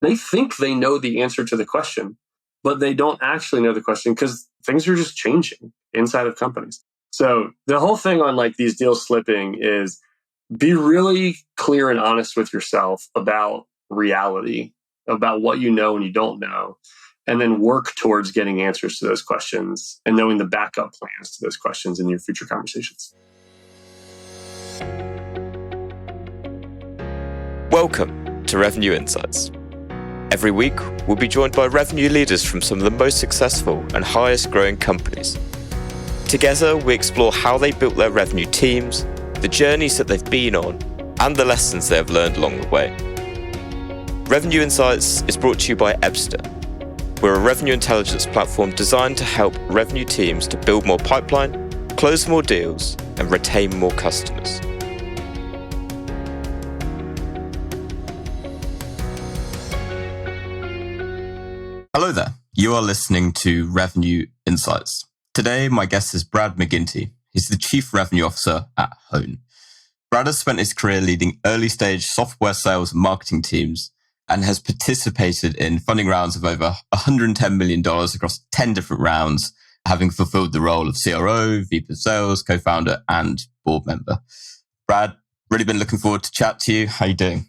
they think they know the answer to the question, but they don't actually know the question because things are just changing inside of companies. So the whole thing on like these deals slipping is be really clear and honest with yourself about reality, about what you know and you don't know, and then work towards getting answers to those questions and knowing the backup plans to those questions in your future conversations. Welcome to Revenue Insights. Every week, we'll be joined by revenue leaders from some of the most successful and highest growing companies. Together, we explore how they built their revenue teams, the journeys that they've been on, and the lessons they have learned along the way. Revenue Insights is brought to you by Ebster. We're a revenue intelligence platform designed to help revenue teams to build more pipeline, close more deals, and retain more customers. Hello there. You are listening to Revenue Insights. Today, my guest is Brad McGinity. He's the Chief Revenue Officer at Hone. Brad has spent his career leading early-stage software sales and marketing teams and has participated in funding rounds of over $110 million across 10 different rounds, having fulfilled the role of CRO, VP of Sales, co-founder, and board member. Brad, really been looking forward to chat to you. How are you doing?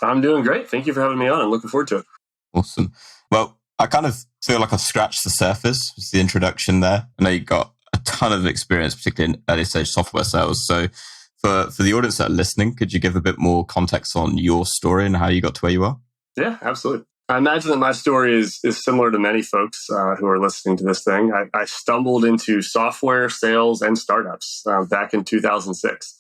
I'm doing great. Thank you for having me on. I'm looking forward to it. Awesome. Well, I kind of feel like I've scratched the surface with the introduction there. I know you've got a ton of experience, particularly in early stage software sales. So for the audience that are listening, could you give a bit more context on your story and how you got to where you are? Yeah, absolutely. I imagine that my story is similar to many folks who are listening to this thing. I stumbled into software sales and startups back in 2006.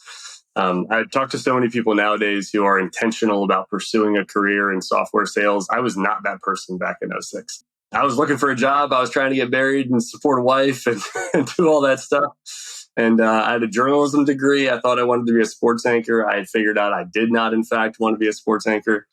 I talk to so many people nowadays who are intentional about pursuing a career in software sales. I was not that person back in 2006. I was looking for a job. I was trying to get married and support a wife and do all that stuff. And I had a journalism degree. I thought I wanted to be a sports anchor. I had figured out I did not, in fact, want to be a sports anchor.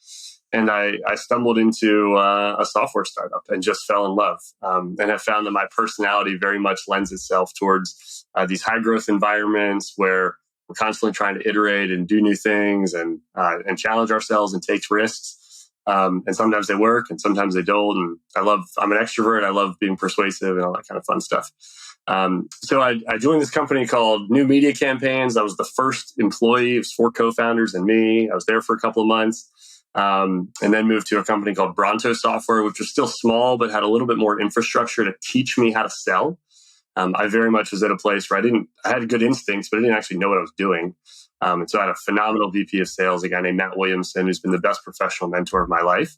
And I stumbled into a software startup and just fell in love. And I found that my personality very much lends itself towards these high growth environments where we're constantly trying to iterate and do new things and challenge ourselves and take risks. And sometimes they work and sometimes they don't. And I'm an extrovert. I love being persuasive and all that kind of fun stuff. So I joined this company called New Media Campaigns. I was the first employee. It was 4 co-founders and me. I was there for a couple of months. And then moved to a company called Bronto Software, which was still small, but had a little bit more infrastructure to teach me how to sell. I very much was at a place where I had good instincts, but I didn't actually know what I was doing. And so I had a phenomenal VP of sales, a guy named Matt Williamson, who's been the best professional mentor of my life.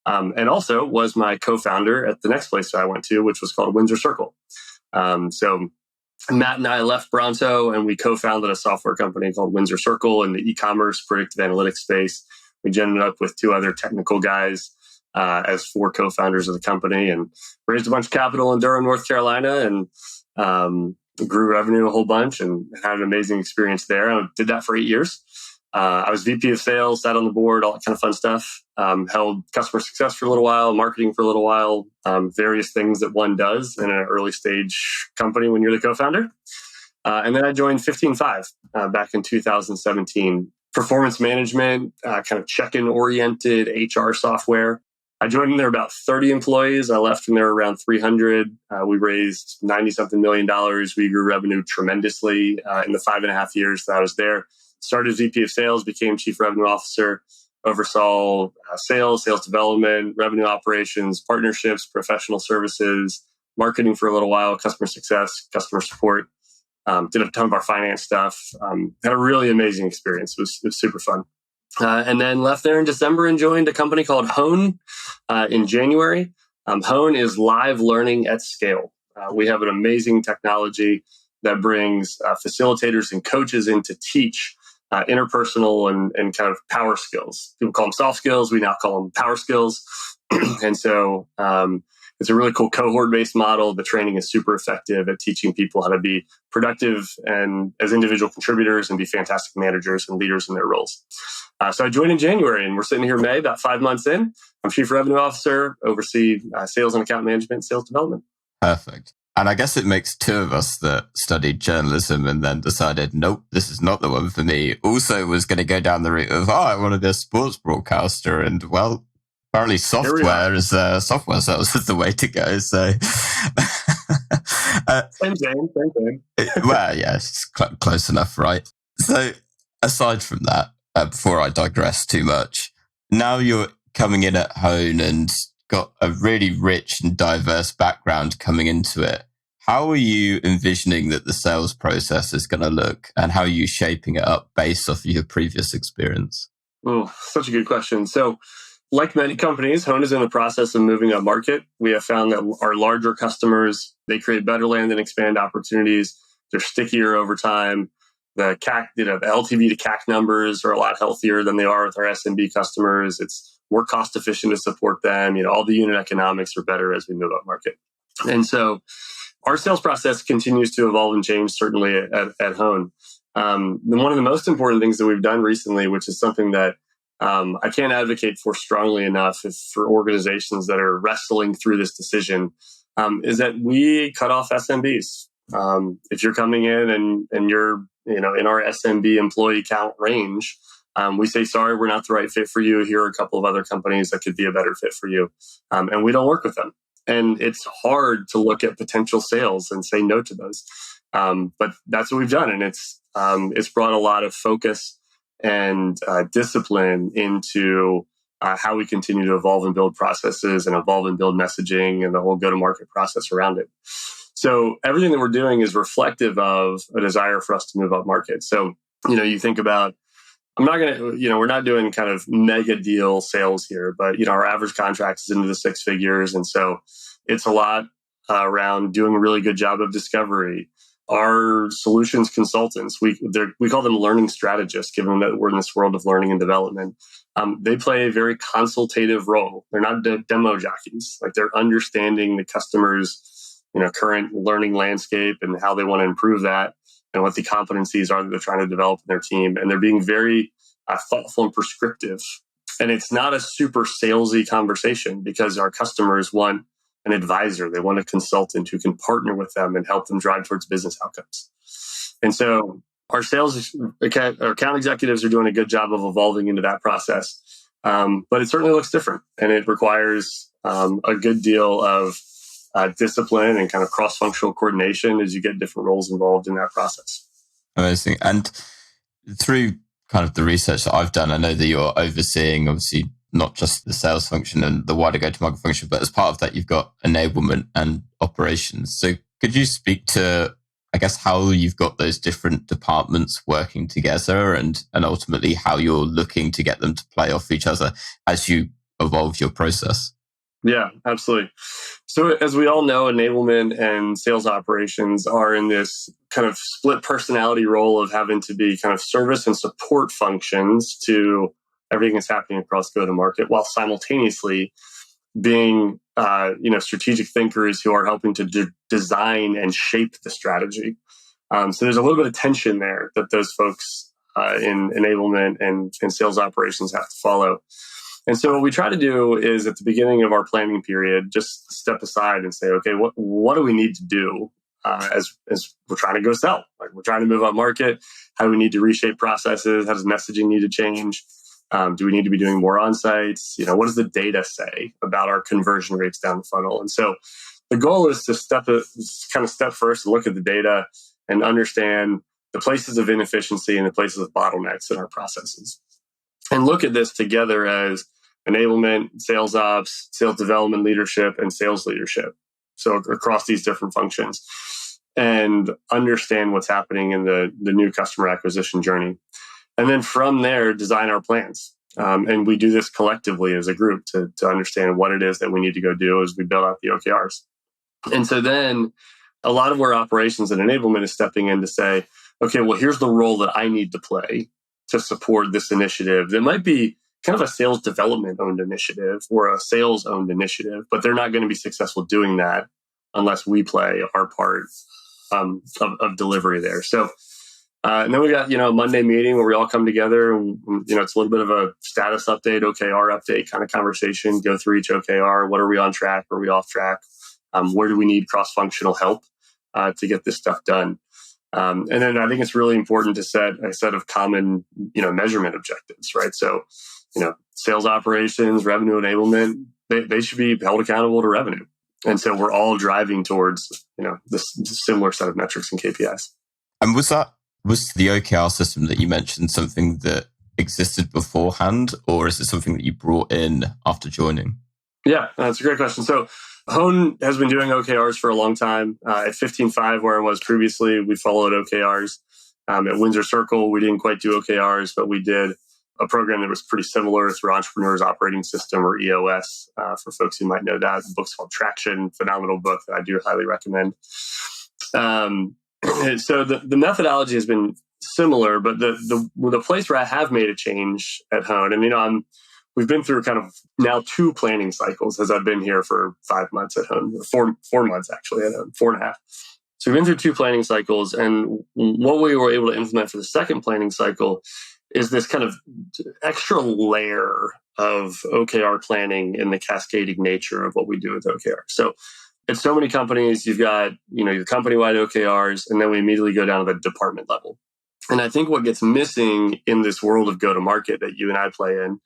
And also was my co-founder at the next place that I went to, which was called Windsor Circle. So Matt and I left Bronto and we co-founded a software company called Windsor Circle in the e-commerce predictive analytics space. We ended up with 2 other technical guys as 4 co-founders of the company and raised a bunch of capital in Durham, North Carolina, and grew revenue a whole bunch and had an amazing experience there. I did that for 8 years. I was VP of sales, sat on the board, all that kind of fun stuff. Held customer success for a little while, marketing for a little while, various things that one does in an early stage company when you're the co-founder. And then I joined 15Five back in 2017. Performance management, kind of check-in oriented HR software. I joined there about 30 employees. I left from there around 300. We raised 90-something million dollars. We grew revenue tremendously in the 5.5 years that I was there. Started as VP of sales, became Chief Revenue Officer, oversaw sales development, revenue operations, partnerships, professional services, marketing for a little while, customer success, customer support. Did a ton of our finance stuff. Had a really amazing experience. It was super fun. And then left there in December and joined a company called Hone in January. Hone is live learning at scale. We have an amazing technology that brings facilitators and coaches in to teach interpersonal and kind of power skills. People call them soft skills. We now call them power skills. And so it's a really cool cohort-based model. The training is super effective at teaching people how to be productive and as individual contributors and be fantastic managers and leaders in their roles. So I joined in January and we're sitting here in May, about 5 months in. I'm Chief Revenue Officer, oversee sales and account management, sales development. Perfect. And I guess it makes 2 of us that studied journalism and then decided, nope, this is not the one for me. Also was going to go down the route of, I want to be a sports broadcaster. And well, Apparently software sales is the way to go. So, same thing. Well, yeah, it's close enough, right? So, aside from that, before I digress too much, now you're coming in at Hone and got a really rich and diverse background coming into it. How are you envisioning that the sales process is going to look, and how are you shaping it up based off of your previous experience? Oh, such a good question. So, like many companies, Hone is in the process of moving up market. We have found that our larger customers, they create better land and expand opportunities. They're stickier over time. The CAC, the LTV to CAC numbers are a lot healthier than they are with our SMB customers. It's more cost efficient to support them. All the unit economics are better as we move up market. And so our sales process continues to evolve and change, certainly at Hone. One of the most important things that we've done recently, which is something that I can't advocate for strongly enough for organizations that are wrestling through this decision, is that we cut off SMBs. If you're coming in and you're in our SMB employee count range, we say, sorry, we're not the right fit for you. Here are a couple of other companies that could be a better fit for you. And we don't work with them. And it's hard to look at potential sales and say no to those. But that's what we've done. And it's brought a lot of focus and discipline into how we continue to evolve and build processes and evolve and build messaging and the whole go-to-market process around it. So everything that we're doing is reflective of a desire for us to move up market. So, you think about, we're not doing kind of mega deal sales here, but, our average contract is into the six figures. And so it's a lot around doing a really good job of discovery. Our solutions consultants, we call them learning strategists, given that we're in this world of learning and development. They play a very consultative role. They're not demo jockeys. Like, they're understanding the customer's current learning landscape and how they want to improve that and what the competencies are that they're trying to develop in their team. And they're being very thoughtful and prescriptive. And it's not a super salesy conversation, because our customers want an advisor. They want a consultant who can partner with them and help them drive towards business outcomes. And so our account executives are doing a good job of evolving into that process. But it certainly looks different, and it requires a good deal of discipline and kind of cross-functional coordination as you get different roles involved in that process. Amazing. And through kind of the research that I've done, I know that you're overseeing, obviously, not just the sales function and the wider go-to-market function, but as part of that, you've got enablement and operations. So could you speak to, I guess, how you've got those different departments working together and ultimately how you're looking to get them to play off each other as you evolve your process? Yeah, absolutely. So as we all know, enablement and sales operations are in this kind of split personality role of having to be kind of service and support functions to everything that's happening across go-to-market, while simultaneously being strategic thinkers who are helping to design and shape the strategy. So there's a little bit of tension there that those folks in enablement and sales operations have to follow. And so what we try to do is, at the beginning of our planning period, just step aside and say, okay, what do we need to do as we're trying to go sell? Like, we're trying to move up market. How do we need to reshape processes? How does messaging need to change? Do we need to be doing more on-sites? What does the data say about our conversion rates down the funnel? And so the goal is to step first and look at the data and understand the places of inefficiency and the places of bottlenecks in our processes. And look at this together as enablement, sales ops, sales development leadership, and sales leadership. So across these different functions, and understand what's happening in the new customer acquisition journey. And then from there, design our plans. And we do this collectively as a group to understand what it is that we need to go do as we build out the OKRs. And so then a lot of where operations and enablement is stepping in to say, okay, well, here's the role that I need to play to support this initiative. That might be kind of a sales development owned initiative or a sales owned initiative, but they're not going to be successful doing that unless we play our part of delivery there. So, and then we got, a Monday meeting where we all come together and, it's a little bit of a status update, OKR update kind of conversation, go through each OKR. What are we on track? Are we off track? Where do we need cross-functional help to get this stuff done? And then I think it's really important to set a set of common, measurement objectives, right? So sales operations, revenue enablement, they should be held accountable to revenue. And so we're all driving towards, this similar set of metrics and KPIs. And was the OKR system that you mentioned something that existed beforehand, or is it something that you brought in after joining? Yeah, that's a great question. So Hone has been doing OKRs for a long time. At 15.5, where I was previously, we followed OKRs. At Windsor Circle, we didn't quite do OKRs, but we did a program that was pretty similar through Entrepreneur's Operating System, or EOS, for folks who might know that. The book's called Traction, phenomenal book that I do highly recommend. So the methodology has been similar, but the place where I have made a change at Hone, and we've been through kind of now 2 planning cycles as I've been here for 5 months at Hone, or 4 months actually at Hone, 4.5. So we've been through 2 planning cycles, and what we were able to implement for the second planning cycle is this kind of extra layer of OKR planning and the cascading nature of what we do with OKR. So at so many companies, you've got, your company-wide OKRs, and then we immediately go down to the department level. And I think what gets missing in this world of go-to-market that you and I play in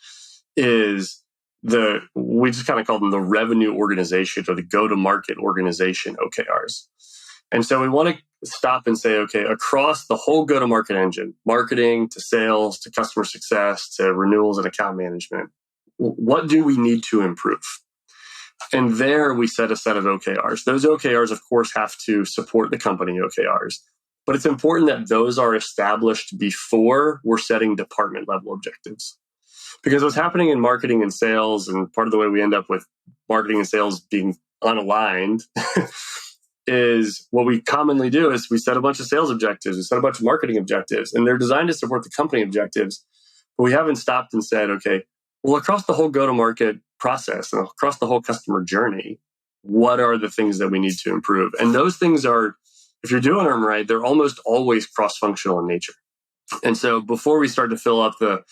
is we just kind of call them the revenue organization or the go-to-market organization OKRs. And so we want to stop and say, okay, across the whole go-to-market engine, marketing to sales to customer success to renewals and account management, what do we need to improve? And there we set a set of OKRs. Those OKRs, of course, have to support the company OKRs, but it's important that those are established before we're setting department level objectives. Because what's happening in marketing and sales, and part of the way we end up with marketing and sales being unaligned, is what we commonly do is we set a bunch of sales objectives, we set a bunch of marketing objectives, and they're designed to support the company objectives. But we haven't stopped and said, okay, well, across the whole go-to-market process and across the whole customer journey, what are the things that we need to improve? And those things are, if you're doing them right, they're almost always cross-functional in nature. And so before we start to fill up the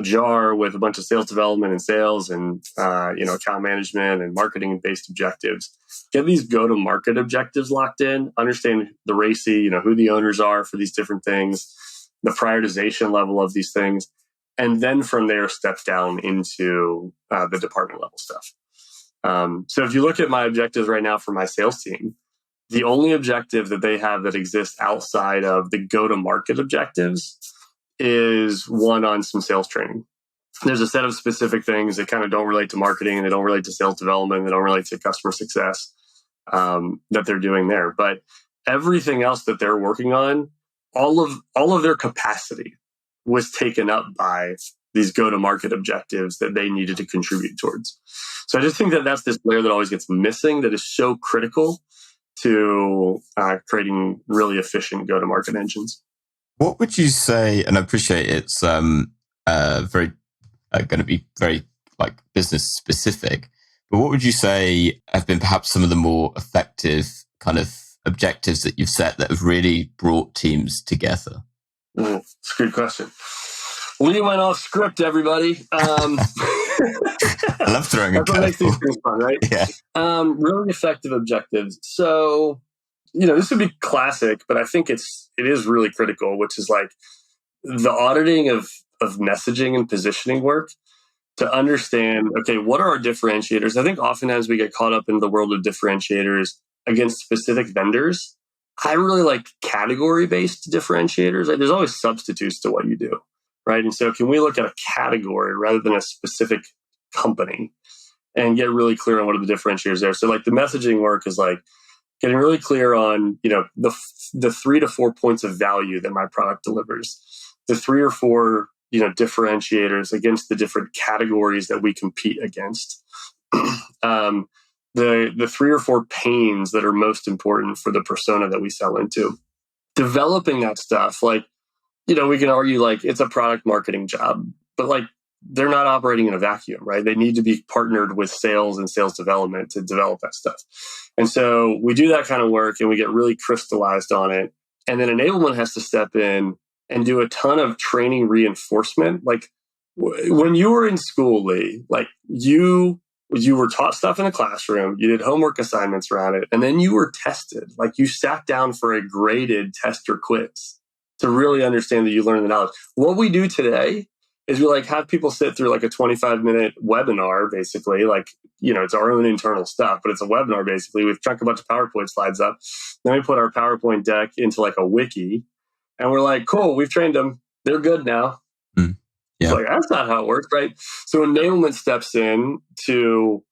jar with a bunch of sales development and sales and account management and marketing based objectives, get these go-to-market objectives locked in, understand the RACI, who the owners are for these different things, the prioritization level of these things, and then from there step down into the department level stuff. So if you look at my objectives right now for my sales team, the only objective that they have that exists outside of the go-to-market objectives is one on some sales training. There's a set of specific things that kind of don't relate to marketing, and they don't relate to sales development, they don't relate to customer success that they're doing there. But everything else that they're working on, all of their capacity was taken up by these go-to-market objectives that they needed to contribute towards. So I just think that that's this layer that always gets missing that is so critical to creating really efficient go-to-market engines. What would you say, and I appreciate it's very going to be very business specific, but what would you say have been perhaps some of the more effective kind of objectives that you've set that have really brought teams together? It's a good question. Lee went off script, everybody. I love throwing a That's what makes these things fun, right? Yeah. Really effective objectives. So, this would be classic, but I think it is really critical, which is the auditing of messaging and positioning work to understand, okay, what are our differentiators? I think oftentimes we get caught up in the world of differentiators against specific vendors. I really like category-based differentiators. There's always substitutes to what you do, right? And so can we look at a category rather than a specific company and get really clear on what are the differentiators there? So the messaging work is getting really clear on, the 3 to 4 points of value that my product delivers, the 3 or 4, differentiators against the different categories that we compete against. The 3 or 4 pains that are most important for the persona that we sell into. Developing that stuff, we can argue it's a product marketing job, but they're not operating in a vacuum, right? They need to be partnered with sales and sales development to develop that stuff. And so we do that kind of work and we get really crystallized on it. And then enablement has to step in and do a ton of training reinforcement. When you were in school, Lee, you were taught stuff in the classroom, you did homework assignments around it, and then you were tested. You sat down for a graded test or quiz to really understand that you learned the knowledge. What we do today is we like have people sit through like a 25-minute webinar, basically. Like, it's our own internal stuff, but it's a webinar basically. We chuck a bunch of PowerPoint slides up. Then we put our PowerPoint deck into like a wiki, and we're like, cool, we've trained them. They're good now. Yeah. It's like, that's not how it works, right? So enablement steps in to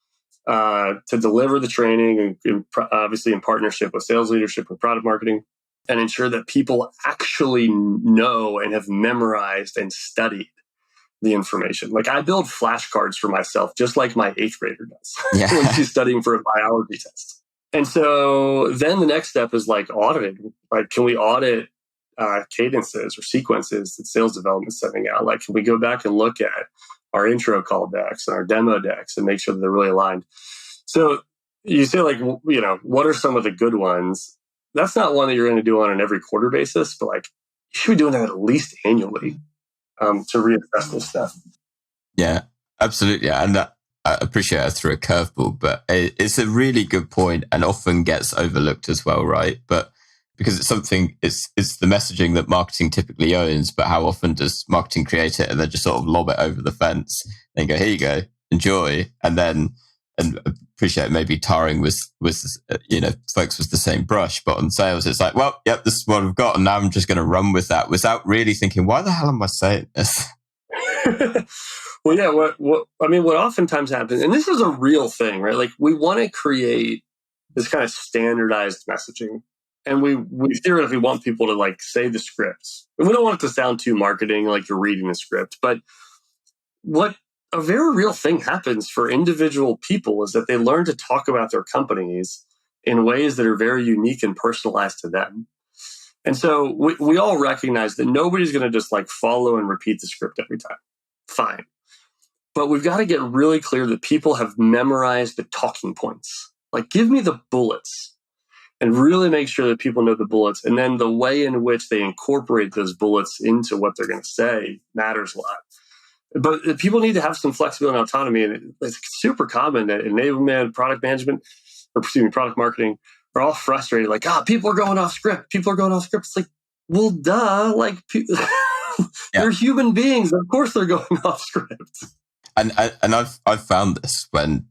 deliver the training, and obviously in partnership with sales leadership and product marketing, and ensure that people actually know and have memorized and studied the information. Like, I build flashcards for myself, just like my 8th grader does when she's studying for a biology test. And so then the next step is like auditing. Like, can we audit cadences or sequences that sales development is sending out? Like, can we go back and look at our intro call decks and our demo decks and make sure that they're really aligned? So you say, like, what are some of the good ones? That's not one that you're going to do on an every quarter basis, but like, you should be doing that at least annually to reassess this stuff. Yeah, absolutely. And I appreciate I threw a curveball, but it's a really good point and often gets overlooked as well, right? But because it's something, it's the messaging that marketing typically owns, but how often does marketing create it and then just sort of lob it over the fence and go, here you go, enjoy. And appreciate maybe tarring with folks with the same brush, but on sales, it's like, well, yep, this is what I've got. And now I'm just going to run with that without really thinking, why the hell am I saying this? Well, yeah, what oftentimes happens, and this is a real thing, right? Like, we want to create this kind of standardized messaging. And we theoretically want people to like say the scripts. And we don't want it to sound too marketing, like you're reading the script. But what a very real thing happens for individual people is that they learn to talk about their companies in ways that are very unique and personalized to them. And so we all recognize that nobody's going to just like follow and repeat the script every time. Fine. But we've got to get really clear that people have memorized the talking points. Like, give me the bullets. And really make sure that people know the bullets. And then the way in which they incorporate those bullets into what they're going to say matters a lot. But people need to have some flexibility and autonomy. And it's super common that enablement, product marketing are all frustrated. Like, people are going off script. It's like, well, duh. Like, they're human beings. Of course they're going off script. And I've found this when,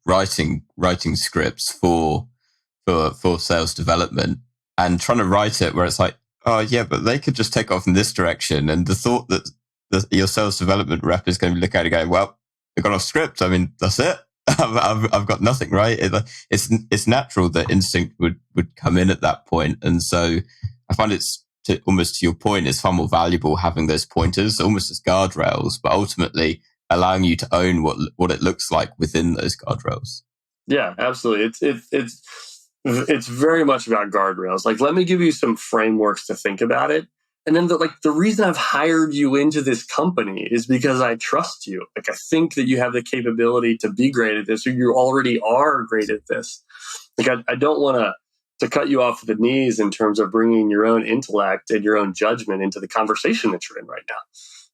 writing scripts for sales development and trying to write it where it's like, oh yeah, but they could just take off in this direction. And the thought that your sales development rep is going to look at it and go, well, they've gone off script. I mean, that's it. I've got nothing, right? It's natural that instinct would come in at that point. And so I find it's almost to your point, it's far more valuable having those pointers almost as guardrails, but ultimately allowing you to own what it looks like within those guardrails. Yeah, absolutely. It's very much about guardrails. Like, let me give you some frameworks to think about it. And then the reason I've hired you into this company is because I trust you. Like, I think that you have the capability to be great at this, or you already are great at this. Like, I don't want to cut you off at the knees in terms of bringing your own intellect and your own judgment into the conversation that you're in right now.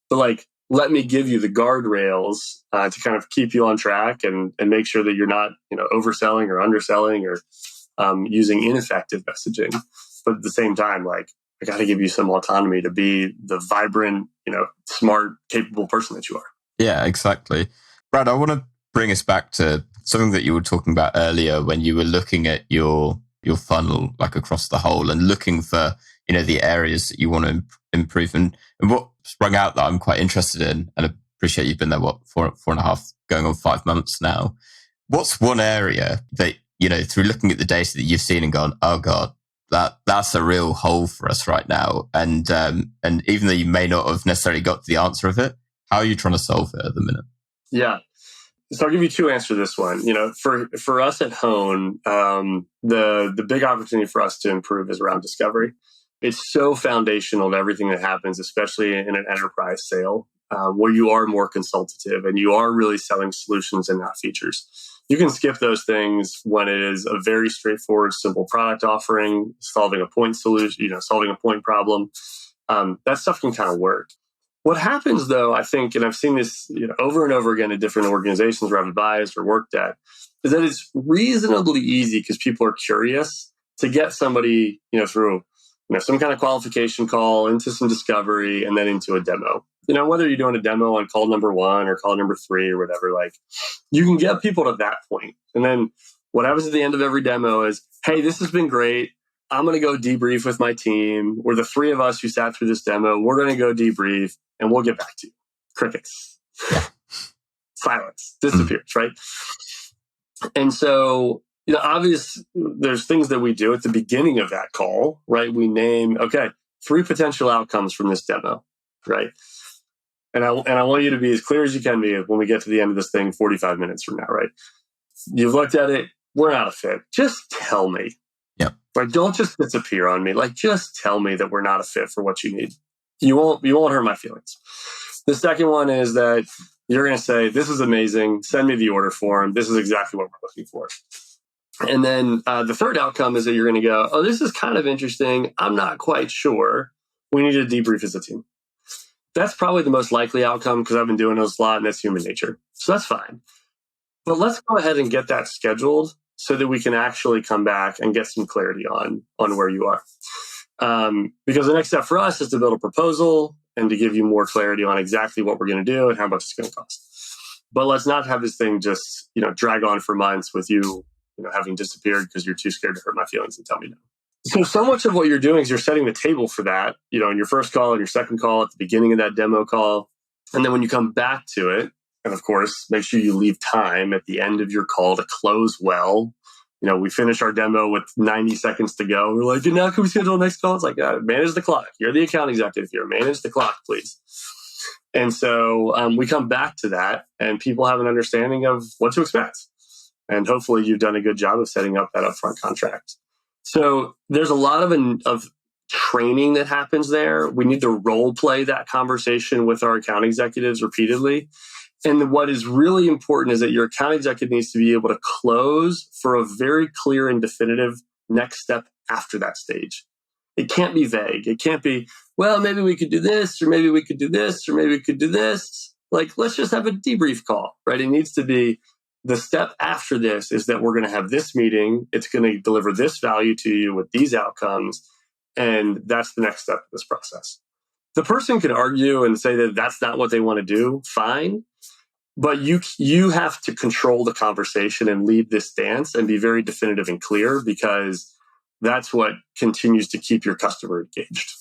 But like, let me give you the guardrails to kind of keep you on track and make sure that you're not, overselling or underselling or using ineffective messaging. But at the same time, like, I got to give you some autonomy to be the vibrant, smart, capable person that you are. Yeah, exactly. Brad, I want to bring us back to something that you were talking about earlier when you were looking at your funnel, like across the whole, and looking for, the areas that you want to improve. And what sprung out that I'm quite interested in, and I appreciate you've been there, 4.5, going on 5 months now. What's one area that, through looking at the data that you've seen and gone, oh God, that's a real hole for us right now. And even though you may not have necessarily got to the answer of it, how are you trying to solve it at the minute? Yeah. So I'll give you two answers to this one. For us at Hone, the big opportunity for us to improve is around discovery. It's so foundational to everything that happens, especially in an enterprise sale, where you are more consultative and you are really selling solutions and not features. You can skip those things when it is a very straightforward, simple product offering, solving a point solution, solving a point problem. That stuff can kind of work. What happens, though, I think, and I've seen this over and over again in different organizations where I've advised or worked at, is that it's reasonably easy because people are curious to get somebody through some kind of qualification call into some discovery and then into a demo. whether you're doing a demo on call number 1 or call number 3 or whatever, like you can get people to that point. And then what happens at the end of every demo is, hey, this has been great. I'm going to go debrief with my team. We're the 3 of us who sat through this demo. We're going to go debrief and we'll get back to you. Crickets. Silence. Disappears, right? And so, obviously, there's things that we do at the beginning of that call, right? We name, okay, 3 potential outcomes from this demo, right? And I want you to be as clear as you can be when we get to the end of this thing 45 minutes from now, right? You've looked at it. We're not a fit. Just tell me. Yep. Like, don't just disappear on me. Like, just tell me that we're not a fit for what you need. You won't hurt my feelings. The second one is that you're going to say, this is amazing. Send me the order form. This is exactly what we're looking for. And then the third outcome is that you're going to go, oh, this is kind of interesting. I'm not quite sure. We need to debrief as a team. That's probably the most likely outcome because I've been doing those a lot and that's human nature. So that's fine. But let's go ahead and get that scheduled so that we can actually come back and get some clarity on where you are. Because the next step for us is to build a proposal and to give you more clarity on exactly what we're going to do and how much it's going to cost. But let's not have this thing just, drag on for months with you, having disappeared because you're too scared to hurt my feelings and tell me no. So much of what you're doing is you're setting the table for that, in your first call and your second call at the beginning of that demo call. And then when you come back to it, and of course, make sure you leave time at the end of your call to close well. We finish our demo with 90 seconds to go. We're like, now can we schedule the next call? It's like, manage the clock. You're the account executive here. Manage the clock, please. And so we come back to that and people have an understanding of what to expect. And hopefully you've done a good job of setting up that upfront contract. So there's a lot of training that happens there. We need to role play that conversation with our account executives repeatedly. And what is really important is that your account executive needs to be able to close for a very clear and definitive next step after that stage. It can't be vague. It can't be, well, maybe we could do this, or maybe we could do this, or maybe we could do this. Like, let's just have a debrief call, right? It needs to be the step after this is that we're going to have this meeting. It's going to deliver this value to you with these outcomes. And that's the next step of this process. The person can argue and say that that's not what they want to do. Fine. But you have to control the conversation and lead this dance and be very definitive and clear, because that's what continues to keep your customer engaged.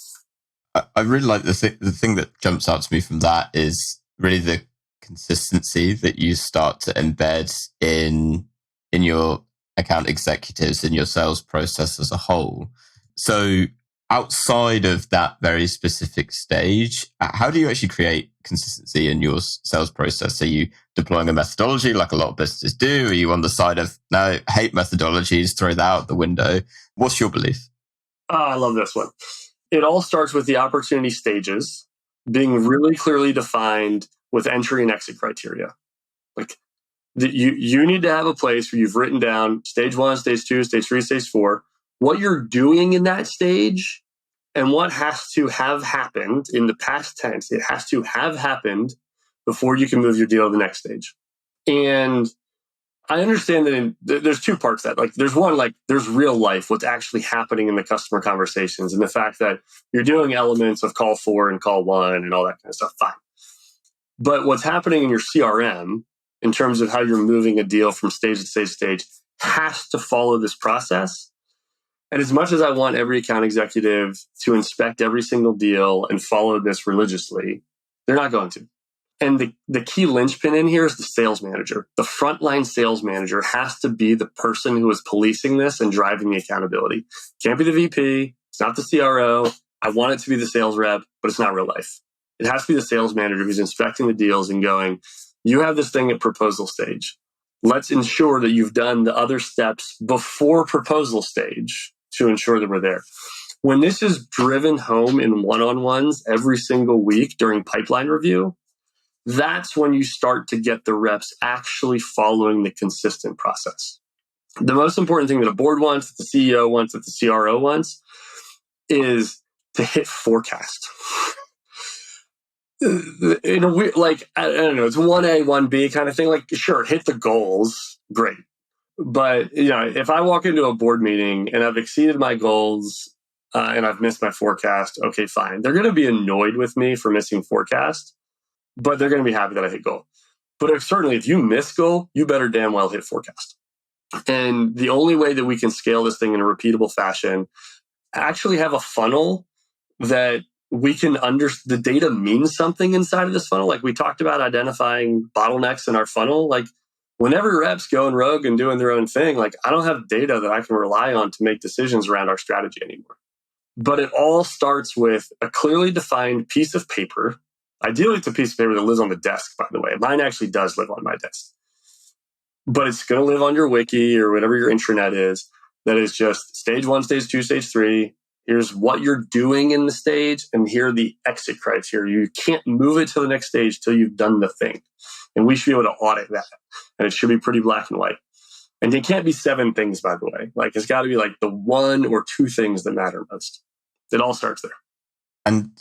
I really like the thing that jumps out to me from that is really the consistency that you start to embed in your account executives, in your sales process as a whole. So outside of that very specific stage, how do you actually create consistency in your sales process? Are you deploying a methodology like a lot of businesses do? Are you on the side of, no, hate methodologies, throw that out the window? What's your belief? I love this one. It all starts with the opportunity stages being really clearly defined with entry and exit criteria. Like you need to have a place where you've written down stage 1, stage 2, stage 3, stage 4, what you're doing in that stage, and what has to have happened in the past tense. It has to have happened before you can move your deal to the next stage. And I understand that there's 2 parts to that. Like, there's one, like, there's real life, what's actually happening in the customer conversations, and the fact that you're doing elements of call 4 and call 1 and all that kind of stuff. Fine. But what's happening in your CRM in terms of how you're moving a deal from stage to stage to stage has to follow this process. And as much as I want every account executive to inspect every single deal and follow this religiously, they're not going to. And the key linchpin in here is the sales manager. The frontline sales manager has to be the person who is policing this and driving the accountability. Can't be the VP. It's not the CRO. I want it to be the sales rep, but it's not real life. It has to be the sales manager who's inspecting the deals and going, you have this thing at proposal stage. Let's ensure that you've done the other steps before proposal stage to ensure that we're there. When this is driven home in one-on-ones every single week during pipeline review, that's when you start to get the reps actually following the consistent process. The most important thing that a board wants, that the CEO wants, that the CRO wants, is to hit forecast. In a weird, like, I don't know, it's 1A, 1B kind of thing. Like, sure, hit the goals, great. But, if I walk into a board meeting and I've exceeded my goals and I've missed my forecast, okay, fine. They're going to be annoyed with me for missing forecast. but they're going to be happy that I hit goal. But if you miss goal, you better damn well hit forecast. And the only way that we can scale this thing in a repeatable fashion, actually have a funnel that we can the data means something inside of this funnel. Like we talked about identifying bottlenecks in our funnel. Like whenever reps going rogue and doing their own thing, like I don't have data that I can rely on to make decisions around our strategy anymore. But it all starts with a clearly defined piece of paper. Ideally, it's a piece of paper that lives on the desk, by the way. Mine actually does live on my desk. But it's going to live on your wiki or whatever your intranet is. That is just stage 1, stage 2, stage 3. Here's what you're doing in the stage, and here are the exit criteria. You can't move it to the next stage till you've done the thing. And we should be able to audit that. And it should be pretty black and white. And it can't be 7 things, by the way. Like it's got to be like the 1 or 2 things that matter most. It all starts there. And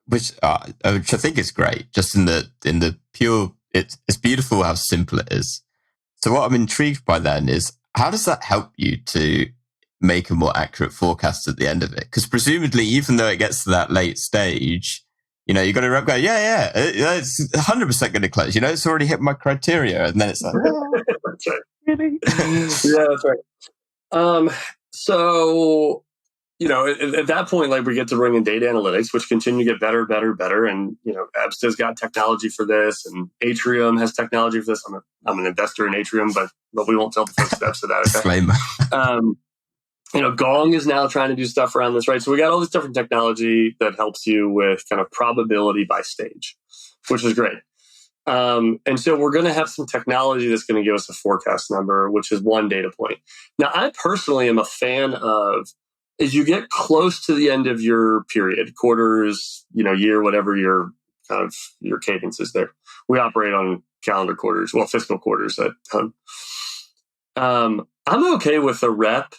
which I think is great. Just in the pure, it's beautiful how simple it is. So what I'm intrigued by then is, how does that help you to make a more accurate forecast at the end of it? Because presumably, even though it gets to that late stage, you got a rep go, it's 100% going to close. It's already hit my criteria. And then it's like, that's right. Really? Yeah, that's right. So, at that point, like we get to bring in data analytics, which continue to get better. And, Ebsta's got technology for this, and Atrium has technology for this. I'm an investor in Atrium, but we won't tell the first steps of that. Okay? Disclaimer. Gong is now trying to do stuff around this, right? So we got all this different technology that helps you with kind of probability by stage, which is great. And so we're going to have some technology that's going to give us a forecast number, which is one data point. Now, I personally am a fan of, as you get close to the end of your period, quarters, year, whatever your kind of your cadence is there. We operate on calendar quarters, fiscal quarters at home. I'm okay with the rep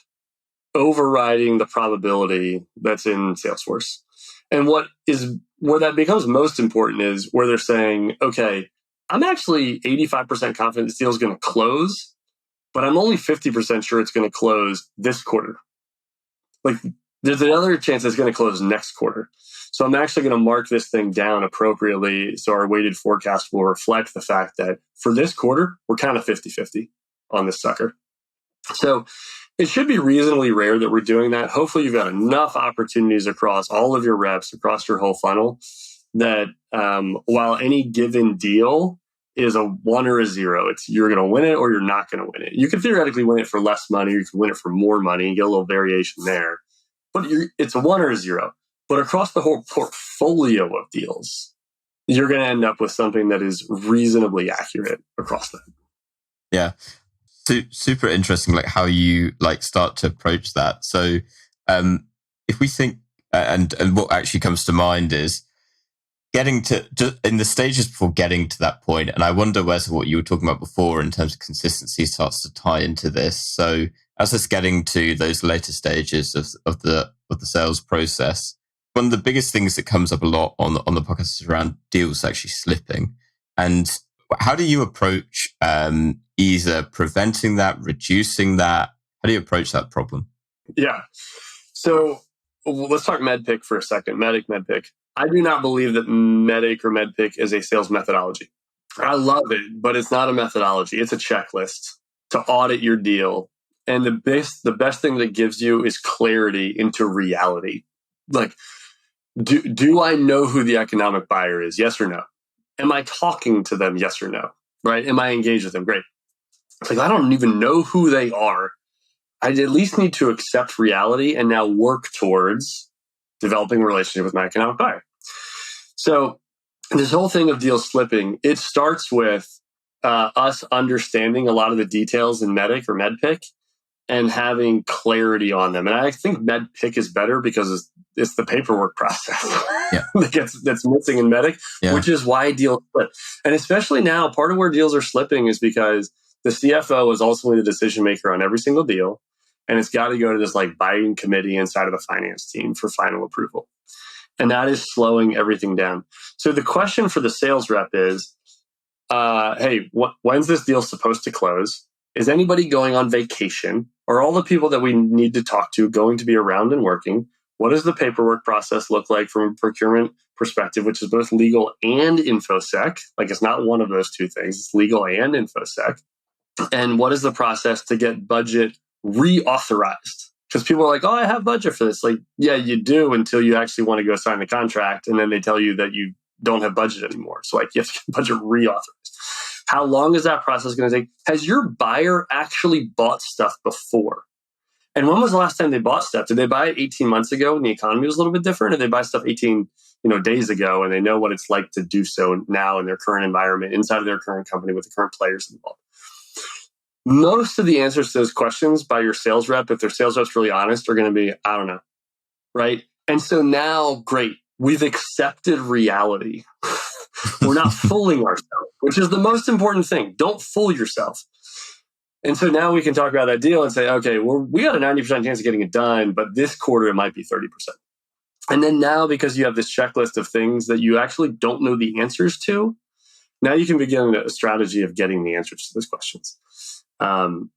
overriding the probability that's in Salesforce. And where that becomes most important is where they're saying, okay, I'm actually 85% confident this deal is going to close, but I'm only 50% sure it's going to close this quarter. Like there's another chance it's going to close next quarter. So I'm actually going to mark this thing down appropriately so our weighted forecast will reflect the fact that for this quarter, we're kind of 50-50 on this sucker. So it should be reasonably rare that we're doing that. Hopefully you've got enough opportunities across all of your reps, across your whole funnel, that while any given deal is a 1 or a 0, it's you're going to win it or you're not going to win it. You could theoretically win it for less money, or you can win it for more money and get a little variation there. But it's a 1 or a 0. But across the whole portfolio of deals, you're going to end up with something that is reasonably accurate across them. Yeah. Super interesting, like how you start to approach that. So if we think, and what actually comes to mind is getting to, just in the stages before getting to that point, and I wonder whether what you were talking about before in terms of consistency starts to tie into this. So as it's getting to those later stages of the sales process, one of the biggest things that comes up a lot on the podcast is around deals actually slipping. And how do you approach either preventing that, reducing that? How do you approach that problem? Yeah. So let's talk MEDDPICC for a second. MEDDPICC. I do not believe that MEDDPICC or MEDDPICC is a sales methodology. I love it, but it's not a methodology. It's a checklist to audit your deal. And the best thing that gives you is clarity into reality. Like, do I know who the economic buyer is? Yes or no? Am I talking to them? Yes or no? Right? Am I engaged with them? Great. It's like, I don't even know who they are. I at least need to accept reality and now work towards developing a relationship with my economic buyer. So this whole thing of deals slipping, it starts with us understanding a lot of the details in MEDDPICC or MEDDPICC and having clarity on them. And I think MEDDPICC is better because it's the paperwork process that's missing in MEDDPICC, which is why deals slip. And especially now, part of where deals are slipping is because the CFO is ultimately the decision maker on every single deal. And it's got to go to this buying committee inside of the finance team for final approval. And that is slowing everything down. So the question for the sales rep is, hey, when's this deal supposed to close? Is anybody going on vacation? Are all the people that we need to talk to going to be around and working? What does the paperwork process look like from a procurement perspective, which is both legal and InfoSec. Like it's not one of those two things, it's legal and InfoSec. And what is the process to get budget reauthorized? Because people are like, oh, I have budget for this. Like, yeah, you do until you actually want to go sign the contract. And then they tell you that you don't have budget anymore. So like you have to get budget reauthorized. How long is that process going to take? Has your buyer actually bought stuff before? And when was the last time they bought stuff? Did they buy it 18 months ago when the economy was a little bit different? Or did they buy stuff 18 days ago and they know what it's like to do so now in their current environment, inside of their current company with the current players involved? Most of the answers to those questions by your sales rep, if their sales rep's really honest, are going to be, I don't know, right? And so now, great, we've accepted reality. We're not fooling ourselves, which is the most important thing. Don't fool yourself. And so now we can talk about that deal and say, okay, well, we got a 90% chance of getting it done, but this quarter it might be 30%. And then now, because you have this checklist of things that you actually don't know the answers to, now you can begin a strategy of getting the answers to those questions. And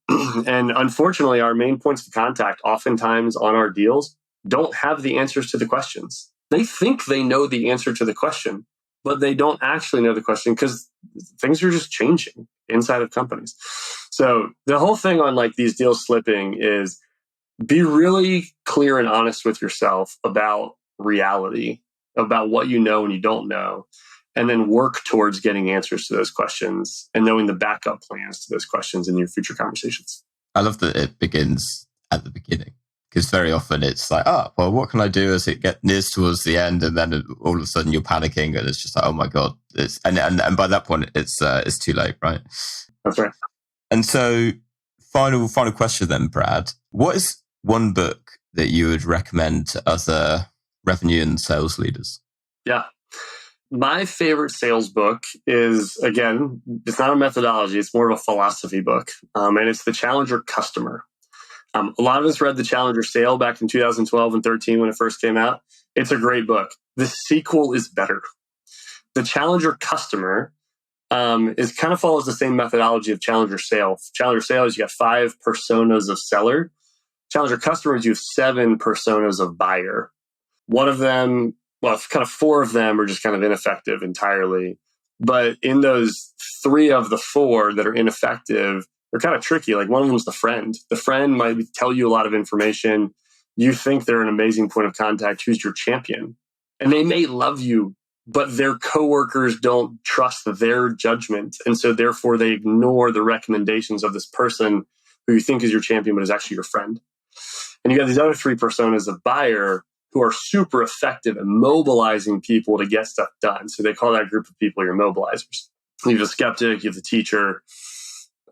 unfortunately, our main points of contact oftentimes on our deals don't have the answers to the questions. They think they know the answer to the question, but they don't actually know the question because things are just changing inside of companies. So the whole thing on like these deals slipping is be really clear and honest with yourself about reality, about what you know and you don't know, and then work towards getting answers to those questions and knowing the backup plans to those questions in your future conversations. I love that it begins at the beginning, because very often it's like, oh, well, what can I do as it nears towards the end? And then all of a sudden you're panicking and it's just like, oh my God. And by that point, it's too late, right? That's right. And so final question then, Brad. What is one book that you would recommend to other revenue and sales leaders? Yeah. My favorite sales book is, again, it's not a methodology, it's more of a philosophy book. And it's The Challenger Customer. A lot of us read The Challenger Sale back in 2012 and 13 when it first came out. It's a great book. The sequel is better. The Challenger Customer is kind of follows the same methodology of Challenger Sale. Challenger Sale is you got 5 personas of seller. Challenger Customer is you have 7 personas of buyer. One of them, well, kind of 4 of them are just kind of ineffective entirely. But in those 3 of the 4 that are ineffective, they're kind of tricky. Like one of them is the friend. The friend might tell you a lot of information. You think they're an amazing point of contact who's your champion. And they may love you, but their coworkers don't trust their judgment. And so therefore they ignore the recommendations of this person who you think is your champion, but is actually your friend. And you got these other 3 personas of buyer who are super effective at mobilizing people to get stuff done. So they call that group of people your mobilizers. You have a skeptic, you have the teacher,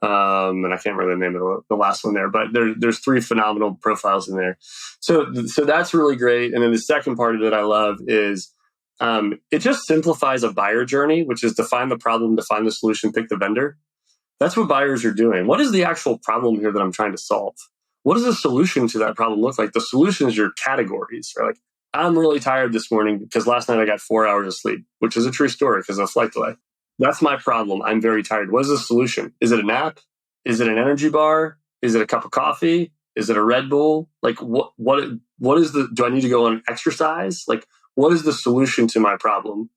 and I can't remember the name of the last one there, but there's 3 phenomenal profiles in there. So that's really great. And then the second part of it I love is it just simplifies a buyer journey, which is define the problem, define the solution, pick the vendor. That's what buyers are doing. What is the actual problem here that I'm trying to solve? What does the solution to that problem look like? The solution is your categories. Right? Like, I'm really tired this morning because last night I got 4 hours of sleep, which is a true story because of a flight delay. That's my problem. I'm very tired. What is the solution? Is it a nap? Is it an energy bar? Is it a cup of coffee? Is it a Red Bull? Like what is do I need to go on exercise? Like what is the solution to my problem?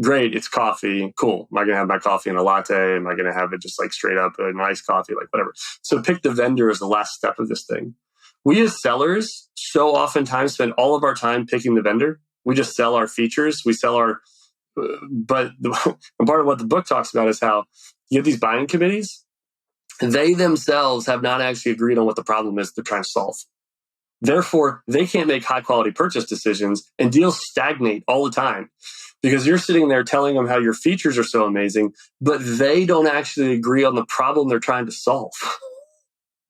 Great, it's coffee. Cool. Am I going to have my coffee in a latte? Am I going to have it just like straight up an iced coffee? Like whatever. So pick the vendor as the last step of this thing. We as sellers so oftentimes spend all of our time picking the vendor. We just sell our features. We sell our, but part of what the book talks about is how you have these buying committees. They themselves have not actually agreed on what the problem is they're trying to solve. Therefore, they can't make high quality purchase decisions and deals stagnate all the time because you're sitting there telling them how your features are so amazing, but they don't actually agree on the problem they're trying to solve.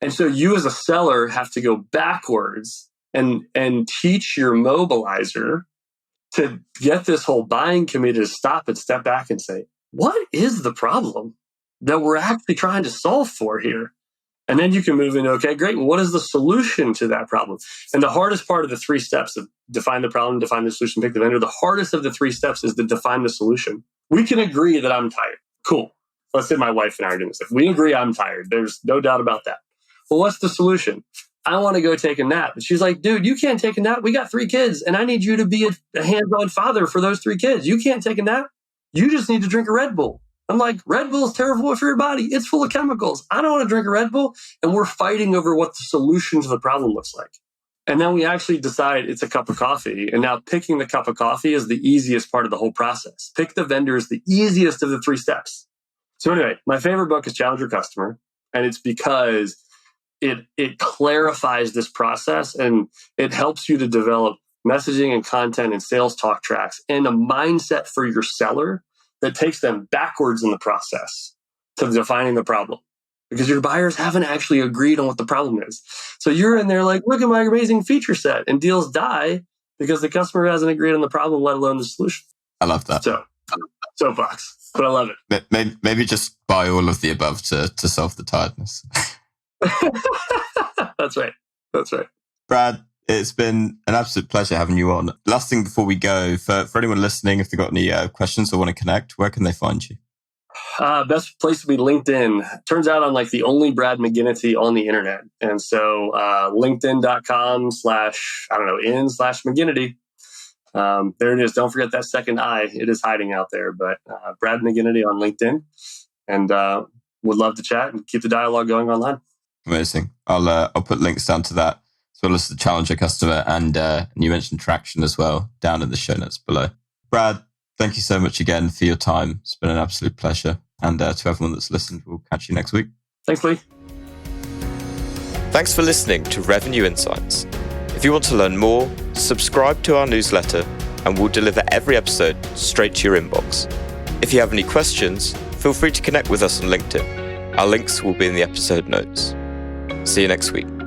And so you as a seller have to go backwards and teach your mobilizer to get this whole buying committee to stop and step back and say, what is the problem that we're actually trying to solve for here? And then you can move into, okay, great. Well, what is the solution to that problem? And the hardest part of the 3 steps of define the problem, define the solution, pick the vendor, the hardest of the 3 steps is to define the solution. We can agree that I'm tired. Cool. Let's say my wife and I are doing this. If we agree I'm tired, there's no doubt about that. Well, what's the solution? I want to go take a nap. And she's like, dude, you can't take a nap. We got 3 kids and I need you to be a hands-on father for those 3 kids. You can't take a nap. You just need to drink a Red Bull. I'm like, Red Bull is terrible for your body. It's full of chemicals. I don't want to drink a Red Bull. And we're fighting over what the solution to the problem looks like. And then we actually decide it's a cup of coffee. And now picking the cup of coffee is the easiest part of the whole process. Pick the vendor is the easiest of the 3 steps. So anyway, my favorite book is Challenge Your Customer. And it's because it clarifies this process and it helps you to develop messaging and content and sales talk tracks and a mindset for your seller that takes them backwards in the process to defining the problem. Because your buyers haven't actually agreed on what the problem is. So you're in there like, look at my amazing feature set, and deals die because the customer hasn't agreed on the problem, let alone the solution. I love that. So, soapbox, but I love it. Maybe just buy all of the above to solve the tiredness. That's right. Brad, it's been an absolute pleasure having you on. Last thing before we go, for anyone listening, if they've got any questions or want to connect, where can they find you? Best place to be LinkedIn. Turns out I'm like the only Brad McGinity on the internet. And so linkedin.com/McGinity. There it is. Don't forget that second I. It is hiding out there. But Brad McGinity on LinkedIn. And would love to chat and keep the dialogue going online. Amazing. I'll put links down to that, as well as the Challenger customer. And you mentioned Traction as well, down in the show notes below. Brad, thank you so much again for your time. It's been an absolute pleasure. And to everyone that's listened, we'll catch you next week. Thanks, Lee. Thanks for listening to Revenue Insights. If you want to learn more, subscribe to our newsletter and we'll deliver every episode straight to your inbox. If you have any questions, feel free to connect with us on LinkedIn. Our links will be in the episode notes. See you next week.